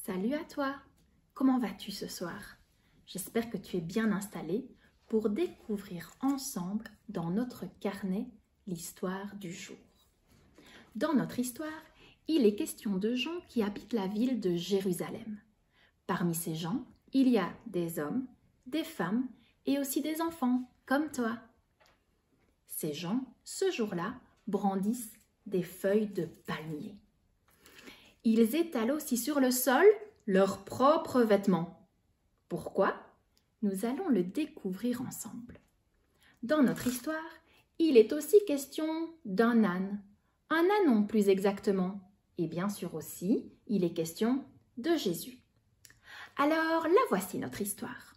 Salut à toi! Comment vas-tu ce soir? J'espère que tu es bien installé pour découvrir ensemble dans notre carnet l'histoire du jour. Dans notre histoire, il est question de gens qui habitent la ville de Jérusalem. Parmi ces gens, il y a des hommes, des femmes et aussi des enfants, comme toi. Ces gens, ce jour-là, brandissent des feuilles de palmier. Ils étalent aussi sur le sol leurs propres vêtements. Pourquoi? Nous allons le découvrir ensemble. Dans notre histoire, il est aussi question d'un âne, un ânon plus exactement, et bien sûr aussi, il est question de Jésus. Alors, la voici notre histoire.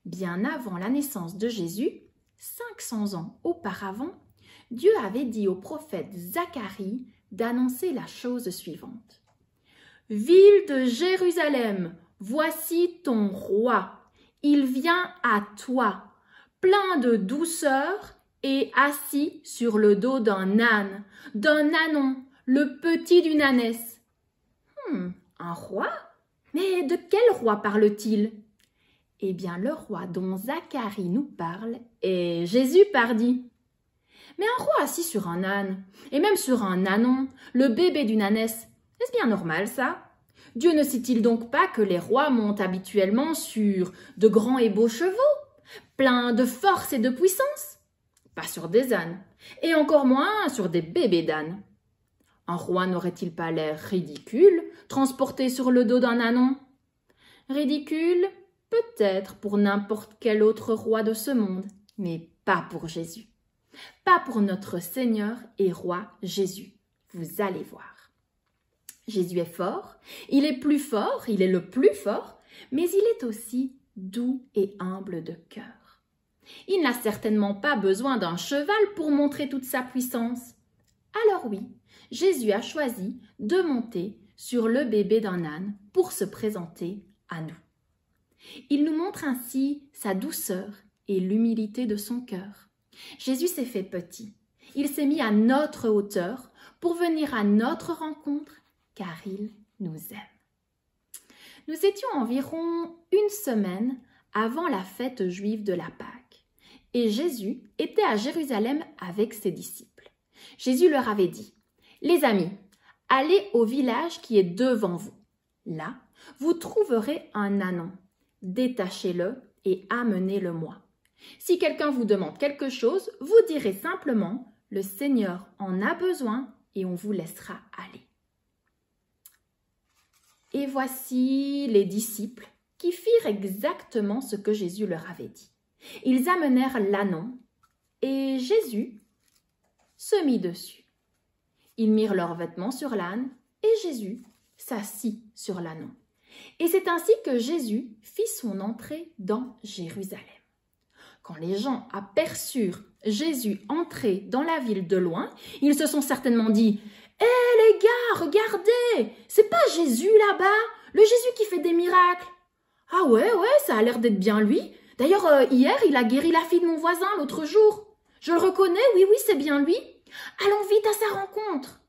Bien avant la naissance de Jésus, 500 ans auparavant, Dieu avait dit au prophète Zacharie d'annoncer la chose suivante. « Ville de Jérusalem, voici ton roi. Il vient à toi, plein de douceur et assis sur le dos d'un âne, d'un ânon, le petit d'une ânesse. » Un roi? Mais de quel roi parle-t-il? Eh bien, le roi dont Zacharie nous parle est Jésus pardi. Mais un roi assis sur un âne, et même sur un ânon, le bébé d'une ânesse, est-ce bien normal ça? Dieu ne sait-il donc pas que les rois montent habituellement sur de grands et beaux chevaux, pleins de force et de puissance? Pas sur des ânes, et encore moins sur des bébés d'ânes. Un roi n'aurait-il pas l'air ridicule, transporté sur le dos d'un ânon? Ridicule, peut-être pour n'importe quel autre roi de ce monde, mais pas pour Jésus. Pas pour notre Seigneur et Roi Jésus. Vous allez voir. Jésus est fort, il est plus fort, il est le plus fort, mais il est aussi doux et humble de cœur. Il n'a certainement pas besoin d'un cheval pour montrer toute sa puissance. Alors oui, Jésus a choisi de monter sur le bébé d'un âne pour se présenter à nous. Il nous montre ainsi sa douceur et l'humilité de son cœur. Jésus s'est fait petit. Il s'est mis à notre hauteur pour venir à notre rencontre car il nous aime. Nous étions environ une semaine avant la fête juive de la Pâque et Jésus était à Jérusalem avec ses disciples. Jésus leur avait dit « Les amis, allez au village qui est devant vous. Là, vous trouverez un ânon. Détachez-le et amenez-le-moi. Si quelqu'un vous demande quelque chose, vous direz simplement « Le Seigneur en a besoin et on vous laissera aller. » Et voici les disciples qui firent exactement ce que Jésus leur avait dit. Ils amenèrent l'ânon et Jésus se mit dessus. Ils mirent leurs vêtements sur l'âne et Jésus s'assit sur l'ânon. Et c'est ainsi que Jésus fit son entrée dans Jérusalem. Quand les gens aperçurent Jésus entrer dans la ville de loin, ils se sont certainement dit « Hé les gars, regardez, c'est pas Jésus là-bas, le Jésus qui fait des miracles. Ah ouais, ça a l'air d'être bien lui. D'ailleurs, hier, il a guéri la fille de mon voisin l'autre jour. Je le reconnais, oui, c'est bien lui. Allons vite à sa rencontre. »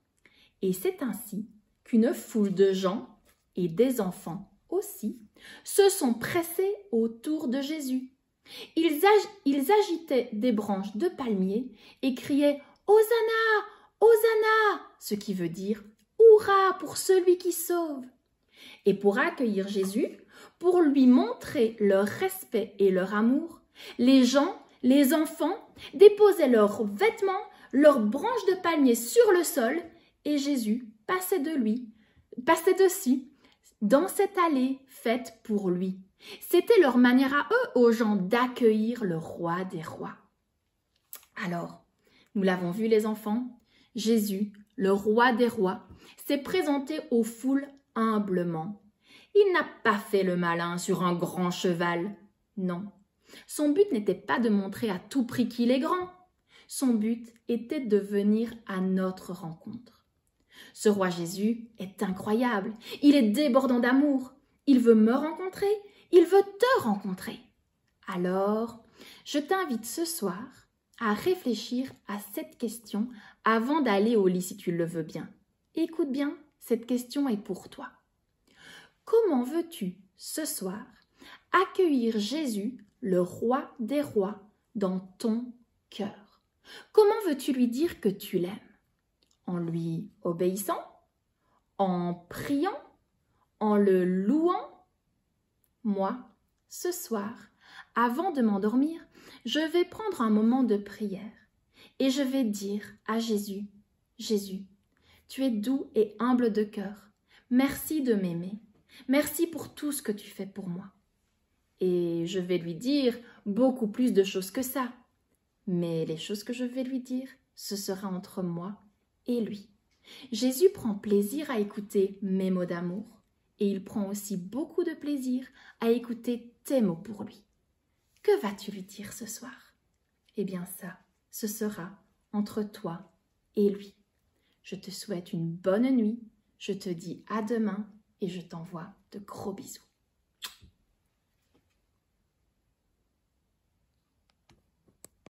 Et c'est ainsi qu'une foule de gens et des enfants aussi se sont pressés autour de Jésus. Ils agitaient des branches de palmier et criaient « Hosanna, Hosanna !» ce qui veut dire « Hourra pour celui qui sauve !» Et pour accueillir Jésus, pour lui montrer leur respect et leur amour, les gens, les enfants, déposaient leurs vêtements, leurs branches de palmier sur le sol et Jésus passait dessus dans cette allée faite pour lui. C'était leur manière à eux, aux gens, d'accueillir le roi des rois. Alors, nous l'avons vu les enfants, Jésus, le roi des rois, s'est présenté aux foules humblement. Il n'a pas fait le malin sur un grand cheval, non. Son but n'était pas de montrer à tout prix qu'il est grand. Son but était de venir à notre rencontre. Ce roi Jésus est incroyable, il est débordant d'amour, il veut me rencontrer, il veut te rencontrer. Alors, je t'invite ce soir à réfléchir à cette question avant d'aller au lit si tu le veux bien. Écoute bien, cette question est pour toi. comment veux-tu, ce soir, accueillir Jésus, le roi des rois, dans ton cœur? Comment veux-tu lui dire que tu l'aimes? En lui obéissant? En priant? En le louant? Moi, ce soir, avant de m'endormir, je vais prendre un moment de prière et je vais dire à Jésus, Jésus, tu es doux et humble de cœur. Merci de m'aimer. Merci pour tout ce que tu fais pour moi. Et je vais lui dire beaucoup plus de choses que ça. Mais les choses que je vais lui dire, ce sera entre moi et lui. Jésus prend plaisir à écouter mes mots d'amour et il prend aussi beaucoup de plaisir à écouter tes mots pour lui. Que vas-tu lui dire ce soir? Eh bien ça, ce sera entre toi et lui. Je te souhaite une bonne nuit, je te dis à demain et je t'envoie de gros bisous.